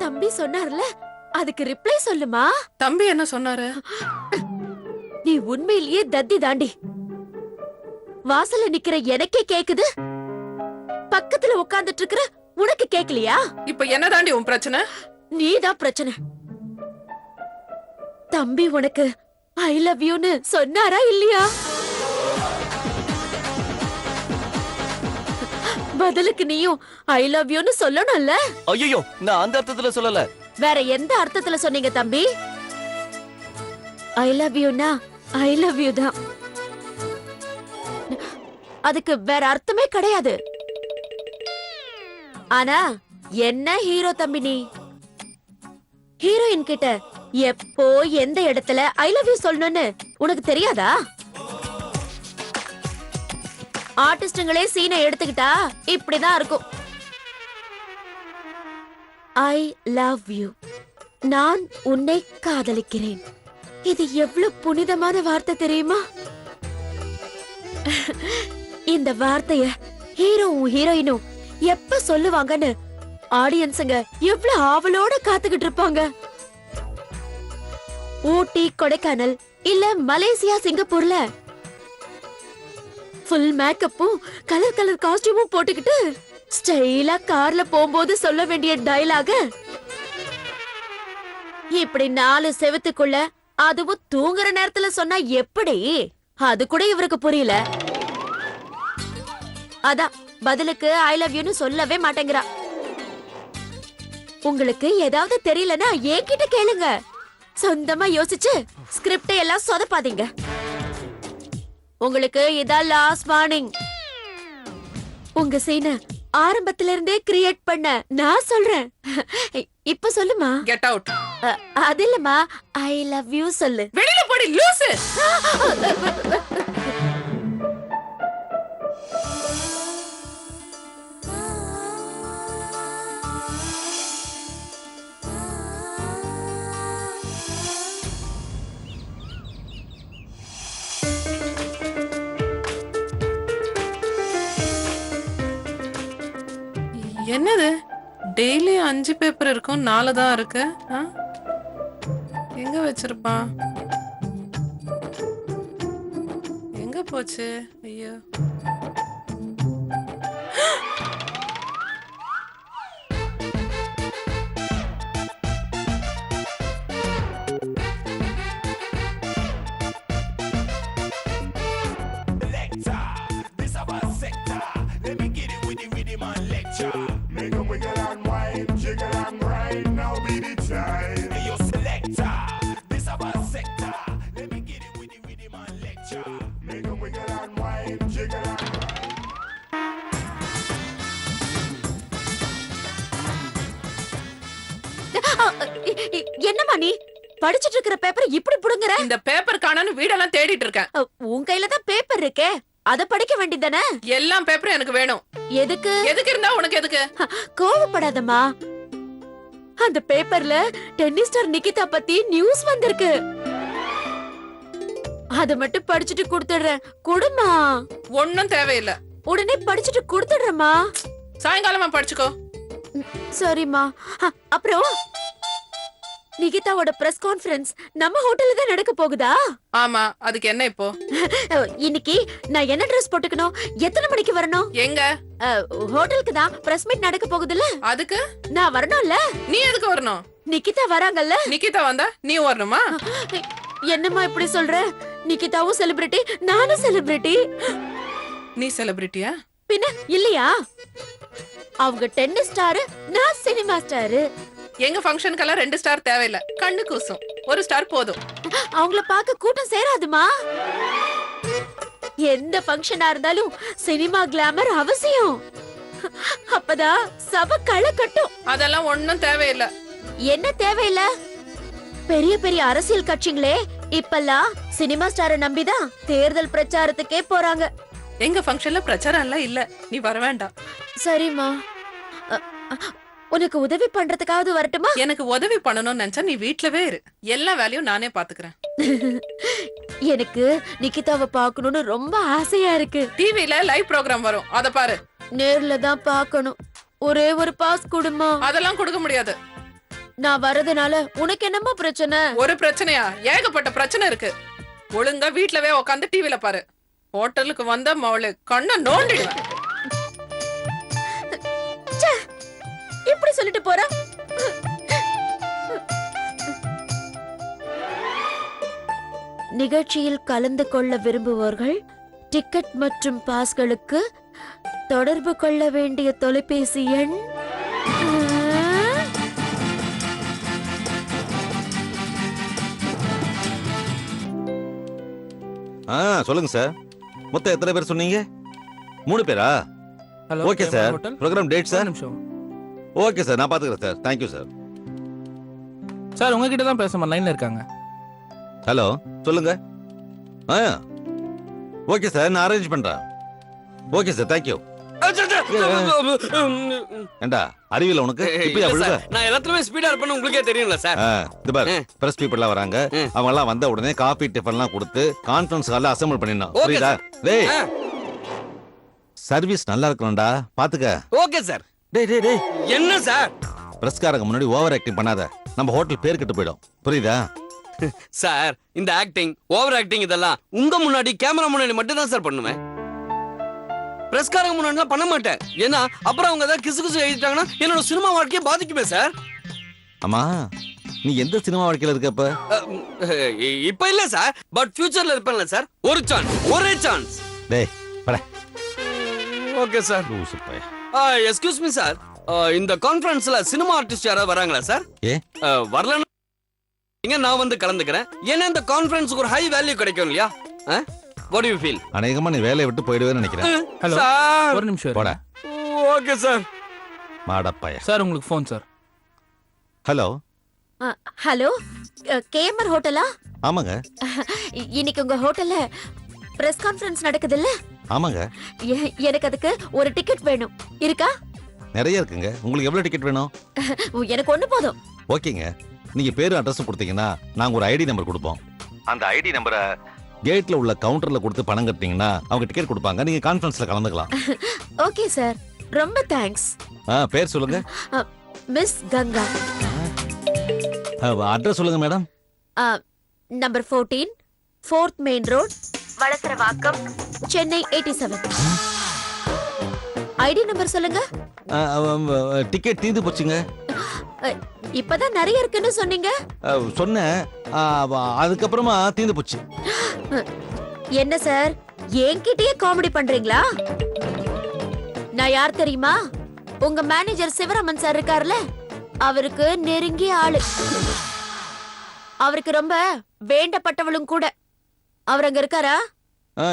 தம்பி சொன்னார்ல, அதுக்கு ரிப்ளை சொல்லுமா. தம்பி என்ன சொன்னாரு? நீ உண்மையிலேயே தத்தி தாண்டி. வாசல்ல நிக்கிற எனக்கே கேக்குது, பக்கத்துல உட்கார்ந்துட்டு இருக்கிற உனக்கு கேக்கலையா? இப்ப என்ன தாண்டி உன் பிரச்சனை? நீதான் பிரச்சனை. தம்பி உனக்கு ஐ லவ் யூன்னு சொன்னாரா இல்லையா? பதிலுக்கு நீயும் ஐ லவ் யூன்னு சொல்லணும்ல. ஐயோ, நான் அந்த அர்த்தத்துல சொல்லல. வேற எந்த அர்த்தத்துல சொன்னீங்க தம்பி? ஐ லவ் யூனா ஐ லவ் யூ தான். அதுக்கு வேற அர்த்தமே கிடையாது. ஆனா என்ன ஹீரோ தம்பி நீ? ஹீரோயின் கிட்ட எப்போ எந்த இடத்துல ஐ லவ் யூ சொல்லணும்னு உனக்கு தெரியாதா? ஆர்டிஸ்டுங்களே சீனை எடுத்துக்கிட்டா இப்படிதான் இருக்கும். ஐ லவ் யூ, நான் உன்னை காதலிக்கிறேன். இது எவ்வளவு புனிதமான வார்த்தை தெரியுமா? இந்த வார்த்தைய ஹீரோவும் ஹீரோயினும் எப்ப சொல்லுவாங்கன்னு ஆடியன்ஸுங்க எவ்வளவு ஆவலோட காத்துக்கிட்டு இருப்பாங்க. ஊட்டி, கொடைக்கானல் இல்ல மலேசியா, சிங்கப்பூர்ல ஃபுல் மேக்கப்பும் கலர் கலர் காஸ்டியூமும் போட்டுக்கிட்டு ஸ்டைலா கார்ல போகும்போது சொல்ல வேண்டிய டயலாக இப்படி 4 செவத்துக்குள்ள, அதுவும் தூங்குற நேரத்துல சொன்னா எப்படி? அது கூட இவருக்கு புரியல. அதான் பதிலுக்கு ஐ லவ் யூன்னு சொல்லவே மாட்டேங்கிறா. உங்களுக்கு ஏதாவது தெரியலனா என்கிட்ட கேளுங்க. சொந்தமா யோசிச்சு ஸ்கிரிப்டை எல்லாம் சொதப்பாதீங்க. உங்களுக்கு இதான் லாஸ்ட் வார்னிங். உங்க சீனை ஆரம்பத்துல இருந்தே கிரியேட் பண்ண நான் சொல்றேன். இப்ப சொல்லுமா. Get out. அது இல்லம்மா, ஐ லவ் யூ சொல்லு. வெளியில போடி லூசு. என்னது டெய்லி 5 பேப்பர் இருக்கும், 4 தான் இருக்கு. எங்க வச்சிருப்பான்? எங்க போச்சு? ஐயோ, என்னம்மா நீ படிச்சிட்டு இருக்கிற பேப்பர் இப்படி புடுங்குற? இந்த பேப்பர் காணோம்னு வீடெல்லாம் தேடிட்டு இருக்கேன். உன் கையில தான் பேப்பர் இருக்கே, அத படிக்க வேண்டியதானே? எல்லா பேப்பரும் எனக்கு வேணும். எதுக்கு? எதுக்கு இருந்தா உனக்கு எதுக்கு? கோவப்படாதம்மா. அந்த பேப்பர்ல டென்னிஸ் ஸ்டார் நிகிதா பத்தி நியூஸ் வந்திருக்கு. அத மட்டும் படிச்சுட்டு கொடுத்துடுறேன். குடுமா. ஒண்ணும் தேவையில்லை. உடனே படிச்சுட்டு கொடுத்துடுறேம்மா. சாயங்காலமா படிச்சுக்கோ. சரிம்மா. அப்புறம் நிகிதாவோட பிரஸ் கான்ஃபரன்ஸ் நம்ம ஹோட்டல்ல தான் நடக்க போகுதா? ஆமா, அதுக்கு என்ன இப்போ? இன்னைக்கு நான் என்ன Dress போட்டுக்கணும்? எத்தனை மணிக்கு வரணும்? எங்க? ஹோட்டலுக்கு தான் பிரஸ் மீட் நடக்க போகுதுல்ல. அதுக்கு நான் வரணும்ல. நீ எதுக்கு வரணும்? நிகிதா வராங்கல்ல. நிகிதா வந்தா நீ வரணுமா? என்னம்மா இப்படி சொல்ற? நிகிதாவும் செலிபிரிட்டி, நானும் செலிபிரிட்டி. நீ செலிபிரிட்டியா? பின்ன இல்லையா? அவங்க டென்னிஸ் ஸ்டார், நான் சினிமா ஸ்டார். எங்க ஃபங்க்ஷனுக்கெல்லாம் 2 ஸ்டார் தேவையில்ல, கண்ணு கூசும். 1 ஸ்டார் போதும். அவங்கள பார்க்க கூட்டம் சேராதுமா. எந்த ஃபங்க்ஷனா இருந்தாலும் சினிமா கிளாமர் அவசியம். அப்பதான் சபை களை கட்டும். அதெல்லாம் ஒண்ணும் தேவையில்ல. என்ன தேவையில்ல? பெரிய பெரிய அரசியல் கட்சிங்களே இப்பெல்லாம் சினிமா ஸ்டாரை நம்பிதான் தேர்தல் பிரச்சாரத்துக்கே போறாங்க. எங்க ஃபங்க்ஷன்ல பிரச்சாரம் எல்லாம் இல்ல, நீ வர வேண்டாம். சரிம்மா. உனக்கு உதவி பண்றதுக்காவது வரட்டுமா? எனக்கு உதவி பண்ணணும்னு நினைச்சா நீ வீட்லவே இரு. எல்லா வேலையும் நானே பாத்துக்கிறேன். எனக்கு நிகிதாவை பார்க்கணும்னு ரொம்ப ஆசையா இருக்கு. டிவில லைவ் ப்ரோகிராம் வரும், அத பாரு. நேர்ல தான் பார்க்கணும். ஒரே ஒரு பாஸ் கொடுமா. அதெல்லாம் கொடுக்க முடியாது. நான் வரதுனால உனக்கு என்னம்மா பிரச்சனை? ஒரு பிரச்சனையா? ஏகப்பட்ட பிரச்சனை இருக்கு. ஒழுங்கா வீட்லவே உட்காந்து டிவில பாரு. ஹோட்டலுக்கு வந்த மவளு கண்ணை நோண்டிடுவேன். ச்சே, இப்படி சொல்லிட்டு போற. நிகழ்ச்சியில் கலந்து கொள்ள விரும்புவோர்கள் டிக்கெட் மற்றும் பாஸ்களுக்கு தொடர்பு கொள்ள வேண்டிய தொலைபேசி எண் சொல்லுங்க சார். மொத்தம் எத்தனை பேர் சொன்னீங்க? 3 பேரா? Hello okay sir. Programme date sir? நிமிஷம் ஓகே சார், நான் பாத்துக்கிறேன் சார். Thank you sir. சார் உங்ககிட்ட தான் பேச லைன்ல இருக்காங்க. ஹலோ சொல்லுங்க. ஓகே சார், நான் அரேஞ்ச் பண்றேன். Okay sir, thank you. ஏண்டா அறிவியல உனக்கு? இப்பயா விழுக? நான் எல்லாத்துலயுமே ஸ்பீடா இருப்பேன்னு உங்களுக்கே தெரியும்ல சார். இந்த பாரு, பிரஸ் பீப்பிள்லாம் வராங்க. அவங்க எல்லாம் வந்த உடனே காபி டிஃபன்லாம் கொடுத்து கான்ஃபரன்ஸ் ஹால்ல அசெம்பிள் பண்ணிடணும். Okay, புரியுதா? டேய், சர்வீஸ் நல்லா இருக்கணும்டா, பாத்துக்க. Okay sir. டேய் டேய் டேய், என்ன சார்? பிரஸ்காரங்க முன்னாடி ஓவர் ஆக்டிங் பண்ணாத. நம்ம ஹோட்டல் பேர் கெட்டு போயிடும். புரியுதா? சார் இந்த ஆக்டிங் ஓவர் ஆக்டிங் இதெல்லாம் உங்க முன்னாடி கேமரா முன்னாடி மட்டும் தான் சார் பண்ணுவேன். பிரஸ்காரங்க முன்னாடி பண்ண மாட்டேன். ஏன்னா அப்புறம் அவங்க ஏதாவது கிசு கிசு எழுதிட்டாங்கன்னா என்னோட சினிமா வாழ்க்கையை பாதிக்குமே சார். அம்மா, நீ எந்த சினிமா வாழ்க்கையில இருக்க இப்ப? இப்ப இல்ல சார், பட் ஃபியூச்சர்ல இருப்பேன்ல சார். ஒரு சான்ஸ், ஒரே சான்ஸ். டேய் பட. Okay sir. லூசு பைய. எக்ஸ்கியூஸ் மீ சார், இந்த கான்ஃபரன்ஸ்ல சினிமா ஆர்டிஸ்ட் யாராவது வராங்களா சார்? ஏ வரலன்னா நான் வந்து கலந்துக்கிறேன். ஏன்னா இந்த கான்ஃபரன்ஸ்க்கு ஒரு ஹை வேல்யூ கிடைக்கும் இல்லையா? What to you feel? அநேகமா நீ வேலையை விட்டு போயிடுவேன்னு நினைக்கிறேன். ஹலோ சார் ஒரு நிமிஷம் போடா. Okay sir. மாடப்பைய. சார் உங்களுக்கு phone sir. Hello. Hello, KMR ஹோட்டலா? ஆமாங்க. இன்னைக்கு உங்க ஹோட்டல்ல பிரஸ் கான்ஃபரன்ஸ் நடக்குது இல்ல? ஆமாங்க. எனக்கு அதுக்கு ஒரு டிக்கெட் வேணும். இருக்கா? நிறைய இருக்குங்க. உங்களுக்கு எவ்வளவு டிக்கெட் வேணும்? எனக்கு ஒண்ணு போதும். ஓகேங்க. நீங்க பேரு அட்ரஸ் கொடுத்தீங்கன்னா நாங்க ஒரு ஐடி நம்பர் கொடுப்போம். அந்த ஐடி நம்பரை கேட்ல உள்ள கவுண்டர்ல கொடுத்து பணம் கட்டினீங்கன்னா அவங்க டிக்கெட் கொடுப்பாங்க. நீங்க கான்ஃபரன்ஸ்ல கலந்துக்கலாம். ஓகே சார், ரொம்ப தேங்க்ஸ். பேர் சொல்லுங்க. மிஸ் கங்கா. அட்ரஸ் சொல்லுங்க madam. Number 14 4th main road, Valasaravakkam, Chennai 87. ID number சொல்லுங்க. டிக்கெட் தீந்து போச்சுங்க. இப்பதான் நிறைய இருக்குன்னு சொன்னீங்க. சொன்னேன், அதுக்கப்புறமா தீந்து போச்சு. என்ன சார், என்கிட்டயே காமெடி பண்றீங்களா? நான் யார் தெரியுமா? உங்க மேனேஜர் சிவராமன் சார் இருக்காருல்ல, அவருக்கு நெருங்கிய ஆளு. அவருக்கு ரொம்ப வேண்டப்பட்டவளும் கூட. அவர் அங்க இருக்காரா?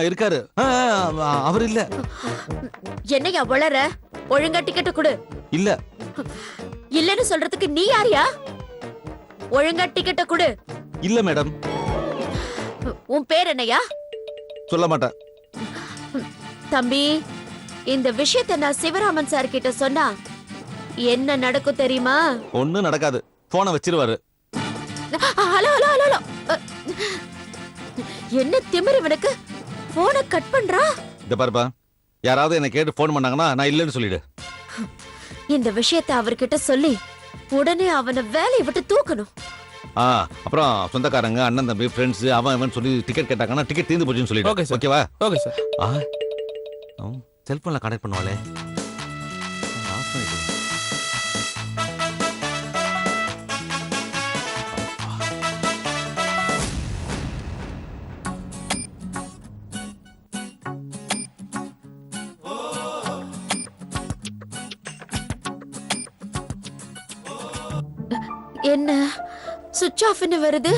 இருக்காரு. அவர் இல்ல. என்னையா வளர? ஒழுங்கா டிக்கெட் கொடு. இல்ல. இல்லன்னு சொல்றதுக்கு நீ யாரியா? ஒழுங்கா டிக்கெட்ட கொடு. இல்ல மேடம். உன் பேர் என்னையா? சொல்ல மாட்டேன். தம்பி, இந்த விஷயத்தை நான் சிவராமன் சார் கிட்ட சொன்னா என்ன நடக்கும் தெரியுமா? ஒண்ணும் நடக்காது. போனை வச்சிருவாரு. Hello hello hello hello. என்ன திமிரு இவனுக்கு? போனை கட் பண்றா. இந்த பாருப்பா, யாராவது என்ன கேட்டு போன் பண்ணாங்கன்னா நான் இல்லைன்னு சொல்லிடு. இந்த விஷயத்தை அவர்கிட்ட சொல்லி உடனே அவனை வேலையை விட்டு தூக்கணும். அப்புறம் சொந்தக்காரங்க, அண்ணன் தம்பி, ஃப்ரெண்ட்ஸ், அவன் சொல்லி டிக்கெட் கேட்டாங்கன்னா டிக்கெட் தீர்ந்து போச்சுன்னு சொல்லிடு. Okay sir. ஓகேவா? Okay sir. செல்போன்ல கனெக்ட் பண்ணுவாளே. என்ன சுவிட்ச் ஆஃப்னு வருது?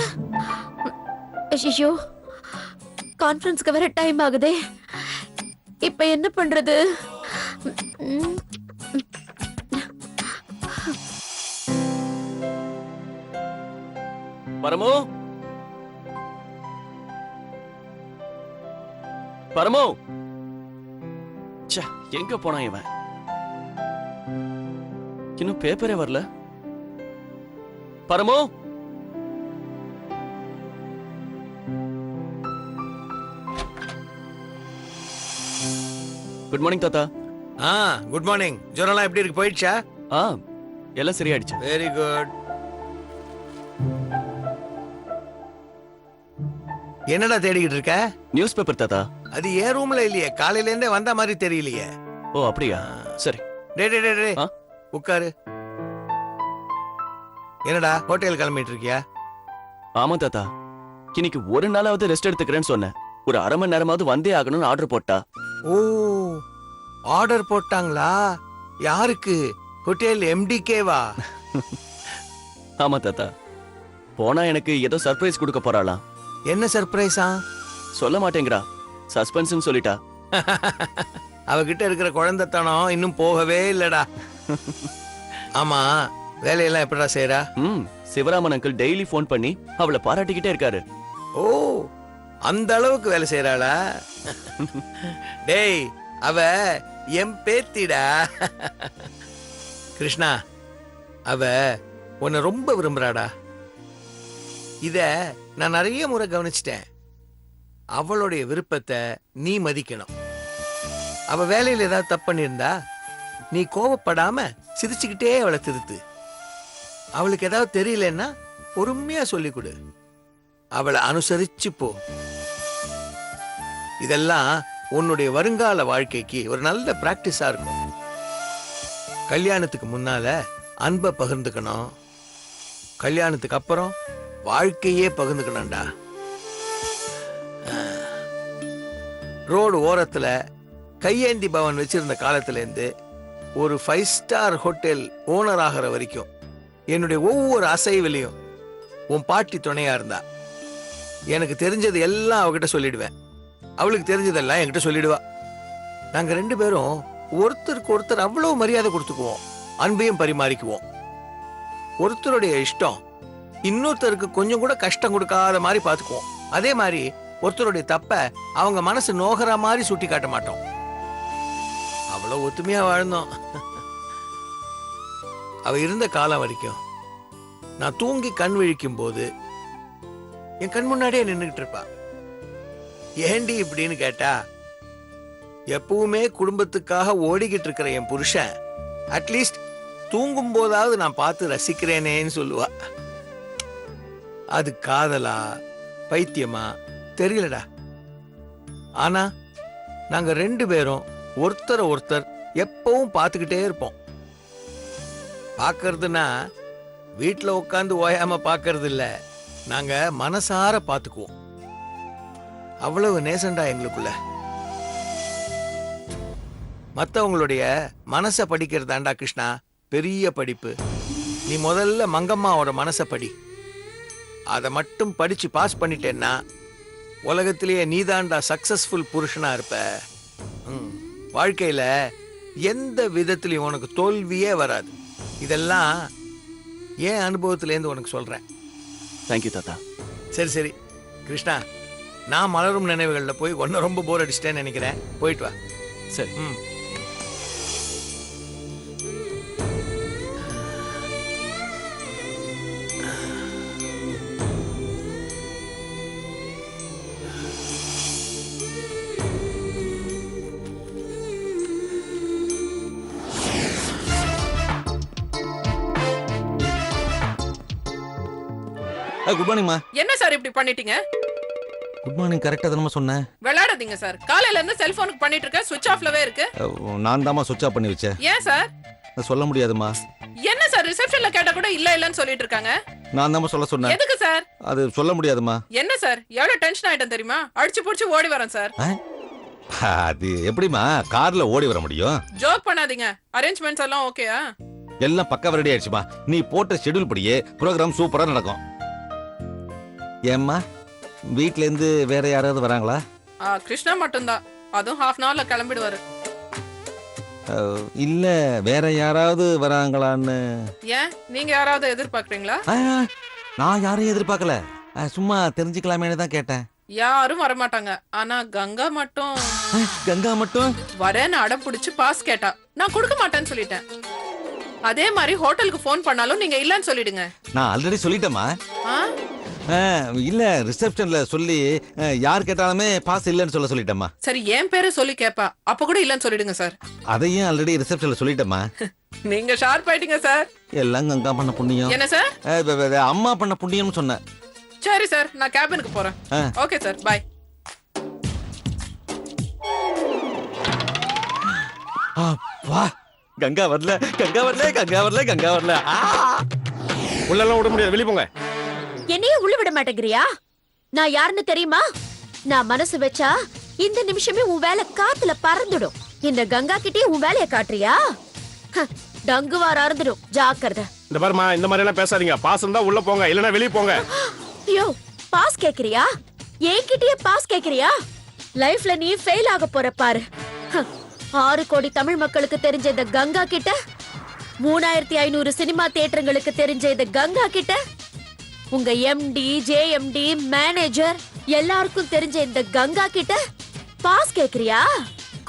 ஐயோ, கான்ஃபரன்ஸ்க்கு வர டைம் ஆகுதே. இப்ப என்ன பண்றது? பரமு, பரமு, எங்க போனா இவன்? இன்னும் பேப்பரே வரல. பரமு, குட் மார்னிங் தாத்தா. Good morning. ஜுரம்லாம் எப்படி இருக்கு? போயிடுச்சா? எல்லாம் சரியாயிடுச்சு. Very good. என்னடா தேடிக்கிட்டு இருக்க? நியூஸ் பேப்பர் தாத்தா. அது ஏன் ரூம்ல இல்லையே, காலையில இருந்தே வந்த மாதிரி தெரியலையே. ஓ அப்படியா, சரி. டே டே டே டே ஆ? உட்காரு. என்னடா ஹோட்டல் கிளம்பிட்டு இருக்கியா? ஆமா தாத்தா, இன்னைக்கு ஒரு நாளாவது ரெஸ்ட் எடுத்துக்கிறேன்னு சொன்னேன். ஒரு அரை மணி நேரமாவது வந்தே ஆகணும்னு ஆர்டர் போட்டா. ஓ, ஆர்டர் போட்டாங்களா? யாருக்கு? ஹோட்டல் எம்டிகேவா? ஆமா தாத்தா, போனா எனக்கு ஏதோ சர்ப்ரைஸ் கொடுக்க போறாளாம். என்ன சர்ப்ரைஸா? சொல்ல மாட்டேங்கிறா, சஸ்பென்ஸ்னு சொல்லிட்டா. அவகிட்ட இருக்கிற குழந்தைத்தனம் இன்னும் போகவே இல்லடா. ஆமா, வேலையெல்லாம் எப்படா செய்யறா? சிவராமன் அங்கிள் டெய்லி ஃபோன் பண்ணி அவளை பாராட்டிக்கிட்டே இருக்காரு. ஓ, அந்த அளவுக்கு வேலை செய்யறாளா? டேய், அவ என் பேத்திடா. கிருஷ்ணா, அவ உன்னை ரொம்ப விரும்புறாடா. இத நான் நிறைய முறை கவனிச்சிட்டேன். அவளுடைய விருப்பத்தை நீ மதிக்கணும். அவ வேலையில ஏதாவது தப்பு பண்ணியிருந்தா நீ கோவப்படாம சிரிச்சுக்கிட்டே அவளை திருத்து. அவளுக்கு ஏதாவது தெரியலன்னா பொறுமையா சொல்லிக் கொடு. அவளை அனுசரிச்சு போ. இதெல்லாம் உன்னுடைய வருங்கால வாழ்க்கைக்கு ஒரு நல்ல பிராக்டிஸா இருக்கும். கல்யாணத்துக்கு முன்னால அன்பை பகிர்ந்துக்கணும். கல்யாணத்துக்கு அப்புறம் வாழ்க்கையே பகிர்ந்துக்கணும்டா. ரோடு ஓரத்துல கையேந்தி பவன் வச்சிருந்த காலத்துல இருந்து ஒரு 5 ஸ்டார் ஹோட்டல் ஓனர் ஆகிற வரைக்கும் என்னுடைய ஒவ்வொரு அசைவிலையும் உன் பாட்டி துணையா இருந்தா. எனக்கு தெரிஞ்சது எல்லாம் அவகிட்ட சொல்லிடுவேன், அவளுக்கு தெரிஞ்சதெல்லாம் என்கிட்ட சொல்லிடுவா. நாங்க 2 பேரும் ஒருத்தருக்கு ஒருத்தர் அவ்வளவு மரியாதை கொடுத்துக்குவோம், அன்பையும் பரிமாறிக்குவோம். ஒருத்தருடைய இஷ்டம் இன்னொருத்தருக்கு கொஞ்சம் கூட கஷ்டம் கொடுக்காத மாதிரி பார்த்துக்குவோம். அதே மாதிரி ஒருத்தருடைய தப்ப அவங்க மனசு நோகிற மாதிரி சுட்டி காட்ட மாட்டோம். அவ்வளவு ஒத்துமையா வாழ்ந்தோம். அவ இருந்த காலம் வரைக்கும் நான் தூங்கி கண் விழிக்கும் போது என் கண் முன்னாடியே நின்றுகிட்டு இருப்பா. ஏண்டி இப்படின்னு கேட்டா, எப்பவுமே குடும்பத்துக்காக ஓடிக்கிட்டு இருக்கிற என் புருஷன் அட்லீஸ்ட் தூங்கும் போதாவது நான் பார்த்து ரசிக்கிறேனேன்னு சொல்லுவா. அது காதலா பைத்தியமா தெரியலடா. ஆனா நாங்க 2 பேரும் ஒருத்தரை ஒருத்தர் எப்பவும் பார்த்துக்கிட்டே இருப்போம். பார்க்கறதுனா வீட்டில் உட்காந்து ஓயாம பார்க்கறது இல்ல, நாங்க மனசார பார்த்துக்குவோம். அவ்வளவு நேசண்டா எங்களுக்குள்ள. மற்றவங்களுடைய மனசை படிக்கிறதாண்டா கிருஷ்ணா பெரிய படிப்பு. நீ முதல்ல மங்கம்மாவோட மனசை படி. அதை மட்டும் படிச்சு பாஸ் பண்ணிட்டேன்னா உலகத்திலேயே நீதாண்டா சக்சஸ்ஃபுல் புருஷனா இருப்ப. வாழ்க்கையில எந்த விதத்திலையும் உனக்கு தோல்வியே வராது. இதெல்லாம் ஏன் அனுபவத்திலேருந்து உனக்கு சொல்றேன். தேங்க்யூ தாத்தா. சரி சரி கிருஷ்ணா, நான் மலரும் நினைவுகளில் போய் ஒன்னும் ரொம்ப போர் அடிச்சிட்டேன்னு நினைக்கிறேன். போயிட்டு வா. சரி. குட் மார்னிங்மா. என்ன சார் இப்படி பண்ணிட்டீங்க? குட் மார்னிங் கரெக்டா தானமா சொன்னேன். விளையாடாதீங்க சார். காலையில இருந்து செல்போனுக்கு பண்ணிட்டு இருக்க, சுவிட்ச் ஆஃப்லவே இருக்கு. நான் தாமா சுவிட்ச் ஆஃப் பண்ணி வச்சேன். ஏன் சார்? சொல்ல முடியாதுமா. என்ன சார், ரிசப்ஷன்ல கேட்டா கூட இல்ல இல்லன்னு சொல்லிட்டு இருக்காங்க. நான் தாமா சொல்ல சொன்னேன். எதுக்கு சார்? அது சொல்ல முடியாதுமா. என்ன சார், எவ்வளவு டென்ஷன் ஆயிட்டேன் தெரியுமா? அடிச்சு புடிச்சு ஓடி வரேன் சார். அது எப்படிமா கார்ல ஓடி வர முடியும்? ஜோக் பண்ணாதீங்க. அரேஞ்ச்மெண்ட்ஸ் எல்லாம் ஓகேயா? எல்லாம் பக்கா ரெடி ஆயிடுச்சுமா. நீ போட்ட ஷெட்யூல் படியே ப்ரோகிராம் சூப்பரா நடக்கும். ஏம்மா, வீட்ல இருந்து வேற யாராவது வராங்களா? கிருஷ்ணா மட்டும்தான். அதுவும் ஹாஃப் அன் ஹவர்ல கிளம்பிடுவாரு. இல்ல வேற யாராவது வராங்களான்னு. ஏன், நீங்க யாராவது எதிர்பார்க்கறீங்களா? நான் யாரையும் எதிர்பார்க்கல, சும்மா தெரிஞ்சுக்கலாமேன்னு தான் கேட்டேன். யாரும் வரமாட்டாங்க. ஆனா கங்கா மட்டும். கங்கா மட்டும் வரேன்னு அடம் பிடிச்சு பாஸ் கேட்டா, நான் கொடுக்க மாட்டேன்னு சொல்லிட்டேன். அதே மாதிரி ஹோட்டலுக்கு போன் பண்ணாலும் நீங்க இல்லன்னு சொல்லிடுங்க. நான் ஆல்ரெடி சொல்லிட்டேமா. இல்ல ரிசப்ஷன்ல சொல்லி யார் கேட்டாலுமே பாஸ் இல்லன்னு சொல்லிட்டேம்மா. சரி, என் பேரை சொல்லி கேப்பா, அப்ப கூட இல்லன்னு சொல்லிடுங்க சார். அதையும் ஆல்ரெடி ரிசப்ஷன்ல சொல்லிட்டேம்மா. நீங்க ஷார்ப் ஆயிட்டீங்க சார். எல்லாம் கங்கா பண்ண புண்ணியம். என்ன சார்? அம்மா பண்ண புண்ணியம்னு சொன்னேன். சரி சார், நான் கேபினுக்கு போறேன். ஆ. ஓகே சார், பாய். வா கங்கா வரல கங்கா வரல கங்கா வரல கங்கா வரல உள்ளெல்லாம் விட முடியாது, வெளிய போங்க. என்னையே உள்ள விட மாட்டேங்கிறியா? நான் யாருன்னு தெரியுமா? நான் மனசு வச்சா இந்த நிமிஷமே உன் வேலை காத்துல பறந்துடும். இந்த கங்கா கிட்டே உன் வேலையை காட்டுறியா? டங்குவார் அறந்துடும், ஜாக்கிரதை. இந்த பாருமா, இந்த மாதிரி எல்லாம் பேசாதீங்க. பாசம் தான் உள்ள போங்க, இல்லனா வெளிய போங்க. ஐயோ, பாஸ் கேக்குறியா? என்கிட்டயே பாஸ் கேக்குறியா? லைஃப்ல நீ ஃபெயில் ஆக போற பாரு. 6 கோடி தமிழ் மக்களுக்கு தெரிஞ்ச இந்த கங்கா கிட்ட, 3500 சினிமா தியேட்டர்களுக்கு தெரிஞ்ச இந்த கங்கா கிட்ட, உங்க எம்டி, ஜேஎம்டி, மேனேஜர் எல்லாருக்கும் தெரிஞ்ச இந்த கங்கா கிட்ட பாஸ் கேக்குறியா?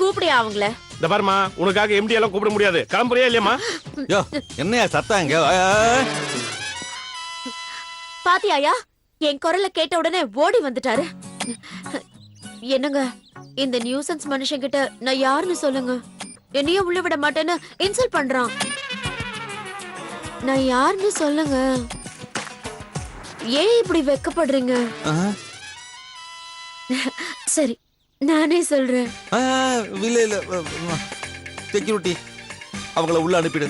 கூப்பிடியா அவங்கள? இந்த பாருமா, உனக்காக எம்டி எல்லாம் கூப்பிட முடியாது. கிளம்புறியா இல்லையாமா? யோ என்னையா சத்தம் இங்க பாத்தியாயா, என் குரலை கேட்ட உடனே ஓடி வந்துட்டாரு. என்னங்க, இந்த நியூசன்ஸ் மனுஷன் கிட்ட நான் யாருன்னு சொல்லுங்க. என்னையே உள்ள விட மாட்டேன்னு இன்சல்ட் பண்றான். நான் யாருன்னு சொல்லுங்க. ஏன் இப்படி வெக்கப்படுறீங்க? சரி, நானே சொல்றேன். இல்ல இல்ல செக்யூரிட்டி அவங்கள உள்ள அனுப்பிடு.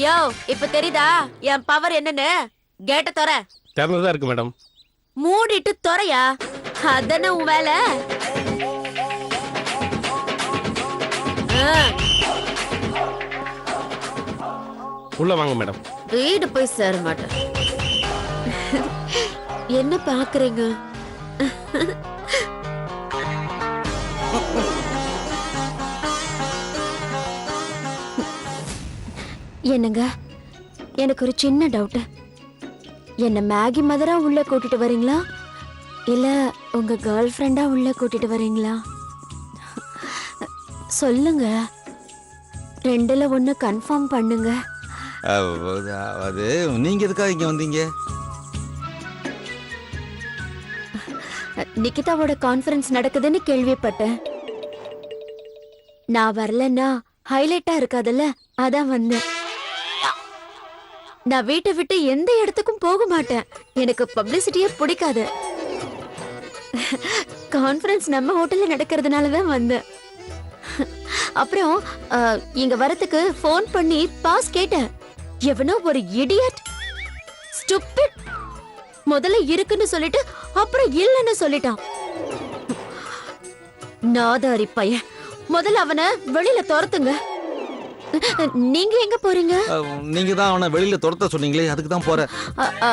யோ, இப்ப தெரியுதா என் பவர் என்னன்னு? கேட்ட தொற. திறந்துதான் இருக்கு மேடம். மூடிட்டு தொறையா, அதானே உன் வேலை. உள்ள வாங்க மேடம். வீடு போய் சேர மாட்டேன். என்ன பாக்குறீங்க? என்னங்க, எனக்கு ஒரு சின்ன டவுட். என்ன மேகி மதரா உள்ள கூட்டிட்டு வரீங்களா, இல்ல உங்க கேர்ள் ஃப்ரெண்டா உள்ள கூட்டிட்டு வரீங்களா? சொல்லுங்க, ரெண்டுல ஒண்ணு கன்ஃபார்ம் பண்ணுங்க. அது நீங்க எதுக்காக இங்க வந்தீங்க? நிகிதாவோட கான்ஃபரன்ஸ் நடக்குதுன்னு கேள்விப்பட்டேன். நான் வரலன்னா ஹைலைட்டா இருக்காதுல்ல, அதான் வந்தேன். நான் வீட்டை விட்டு எந்த இடத்துக்கும் போக மாட்டேன். எனக்கு பப்ளிசிட்டியே பிடிக்காது. கான்ஃபரன்ஸ் நம்ம ஹோட்டல்ல நடக்கிறதுனால தான் வந்தேன். அப்புறம் இங்க வரதுக்கு ஃபோன் பண்ணி பாஸ் கேட்டேன். எவனோ ஒரு இடியட், ஸ்டூபிட், முதல்ல இருக்குன்னு சொல்லிட்டு அப்புறம் இல்லன்னு சொல்லிட்டான். நாதாரி பையன், முதல்ல அவனை வெளியில துரத்துங்க. நீங்க எங்க போறீங்க? நீங்க தான் அவனை வெளியில துரத்த சொன்னீங்களே, அதுக்கு தான் போறேன். அ, அ,